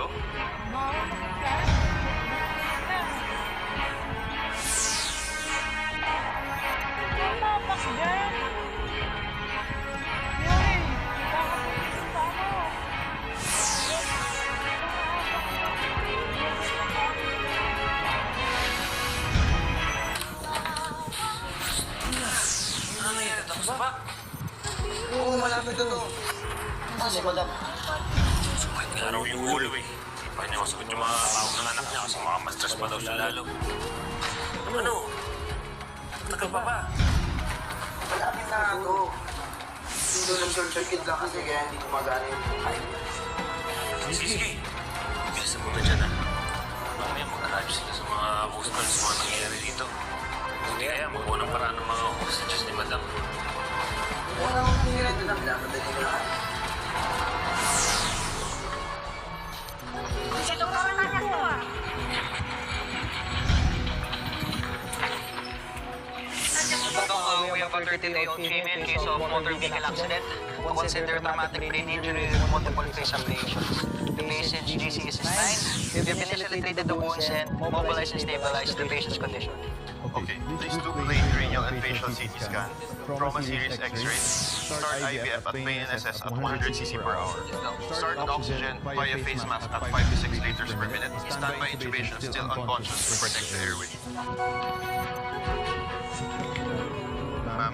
dito. Ano nangyari? Tapos na ba? Oo, malapit na to. Ah, si madam. Sumakit nga raw yung ulo eh. Pa niya masagot yung mga tawag ng anak niya kasi mga ma-stress pa daw siya lalo. Ano? Tagal pa ba? Malapit na to. Hindi lang short circuit lang kasi kaya hindi gumagana yung kahit. Sige. Bilisan mo na dyan ah. Mamaya mag-arrive sila sa mga hostels mga nangyayari dito. Hindi kaya magawa ng paraan ng mga hostages ni Madam. Wala akong nangyayari doon ang pinapadali ko lahat. Ito pa naman ako ah. We have a 30-day-old female case of motor vehicle accident. Consider traumatic brain injury with multiple face abrasions. The patient's GC is 9. We have initially treated the wounds and mobilized and stabilized the patient's condition. Okay, please do brain cranial and facial CT scan. Trauma series X-ray. Start IVF at PNSS at 100 cc per hour. Start oxygen via face mask at 5 to 6 liters per minute. Standby intubation still unconscious to protect the airway. Ma'am?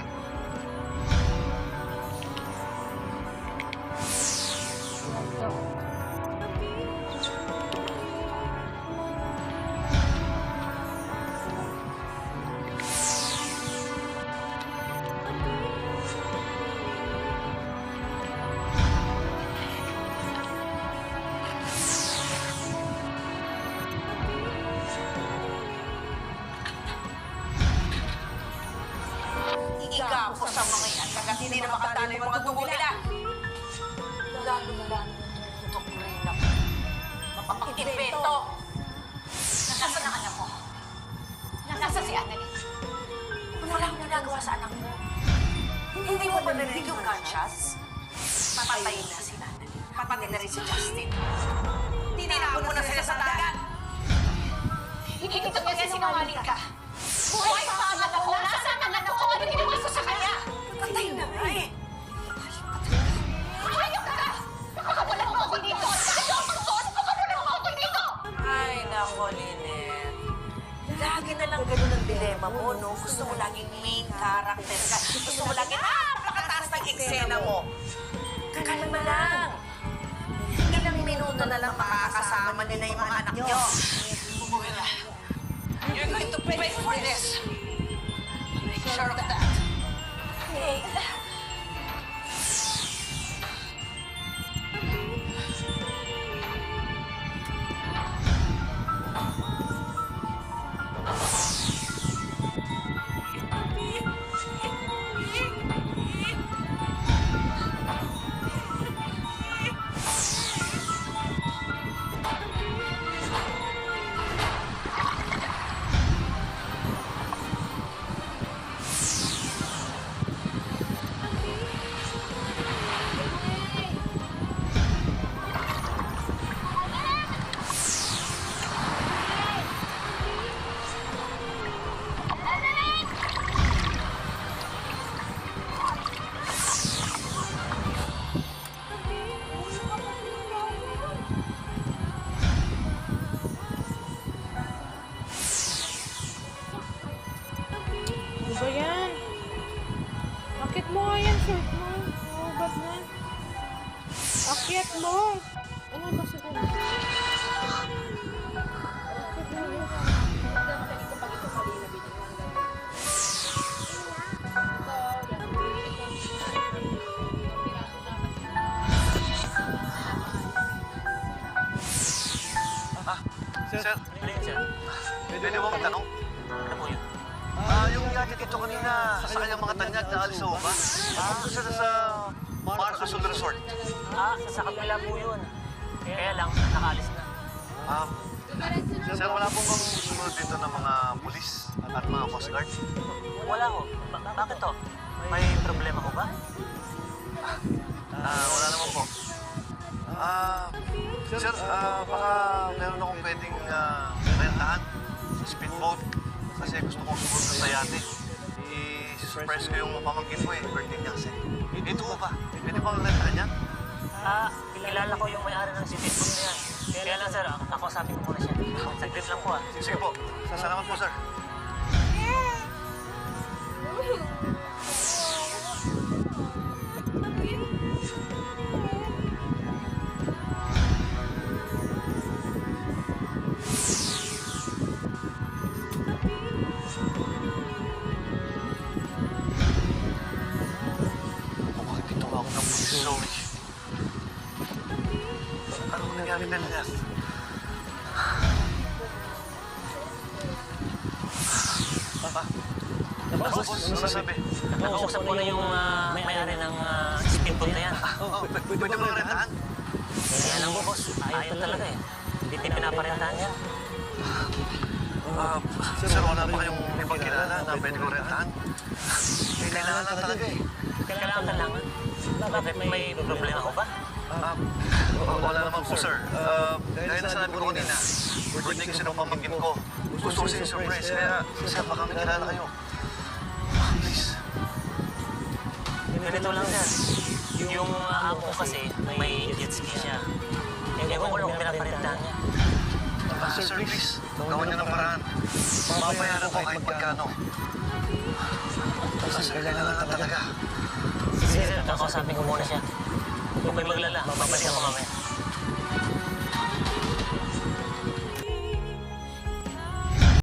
Iiga ako sa mga yan hanggang hindi na makatalo yung mga dugo nila. Lalo na lang yung doktrina ko. Mapapakitipeto. Nasaan ang anak mo? Nasa si Annalyn? Wala akong ginagawa sa anak mo. Hindi mo ba narinig yung gunshots? Patay na si Annalyn. Patay na rin si Justin. Tinapon mo na sila sa dagat. Hindi ko kasi sinungaling ka. Buhay pa ang anak ko! Nasaan ang anak ko? Ano ginawa ko sa kanya? Patay na nga eh. Hayop ka! Nakakawala mo ako dito! Ayoko ko! Nakakawala mo ako dito! Ay, nako, Lynette. Lagi na lang ganun ang dilema mo, no? Gusto mo laging main character ka. Gusto mo laging, napakataas ng eksena mo. Kalma lang. Ilang minuto na lang makakasama nila yung mga anak nyo. Bumuwila. You're going to pay for this. Make sure of that. Hey. Ano ba yan? Bakit mo nga yan, shirt mo? Hubad na. Akyat mo! Ano ba sa kanya? Sir, pwede mo magtanong? Ano po yun? Yung yati dito kanina, sa kanyang mga tanyag na alisaw ba? Punta sila sa Mar Azul Resort. Sa kapila po yun. Kaya lang, nakaalis na. Sir, wala pong bang sumunod dito ng mga pulis at mga coast guard? Wala ko. Bakit to? May problema ko ba? Wala naman po. Sir, baka meron akong pwedeng rentahan sa speedboat. Kasi gusto kong sumunod sa yate. I-surprise ko yung pamangkin ko eh, birthday niya kasi. Ito ko ba? Pwede bang rentahan yan? Kilala ko yung may-ari ng speedboat na yan. Kaya lang sir, ako sabi ko muna siya. Saglit lang po Sige po. Salamat po, sir. Bakit ito ako ng Zoe? Ano nangyari na niya? Boss, ano sasabi? Nakausap ko na yung may-ari ng speedboat na yan. Pwede mo rentahan? Kaya lang boss, ayaw talaga eh. Hindi pinaparentahan yan. Sir, wala pa kayong ibang kilala na pwede ko rentahan? Kailangan lang talaga eh. Kailangan. Bakit may problema ko ba? Wala naman po, sir. Dahil nasabi ko kanina, birthday kasi ng pamangkin ko. Gusto ko siya surprise, kaya baka may kilala kayo. Please. Ganito lang sir. Yung amo ko kasi, may jet ski siya. Ewan ko lang kung pinaparentahan niya. Sir, please. Gawan niyo ng paraan. Mabayaran ko kahit pagkano. Sir, kailangan lang talaga. Sige sir, kakausapin ko muna siya. Huwag may maglala, babalik ako mamaya.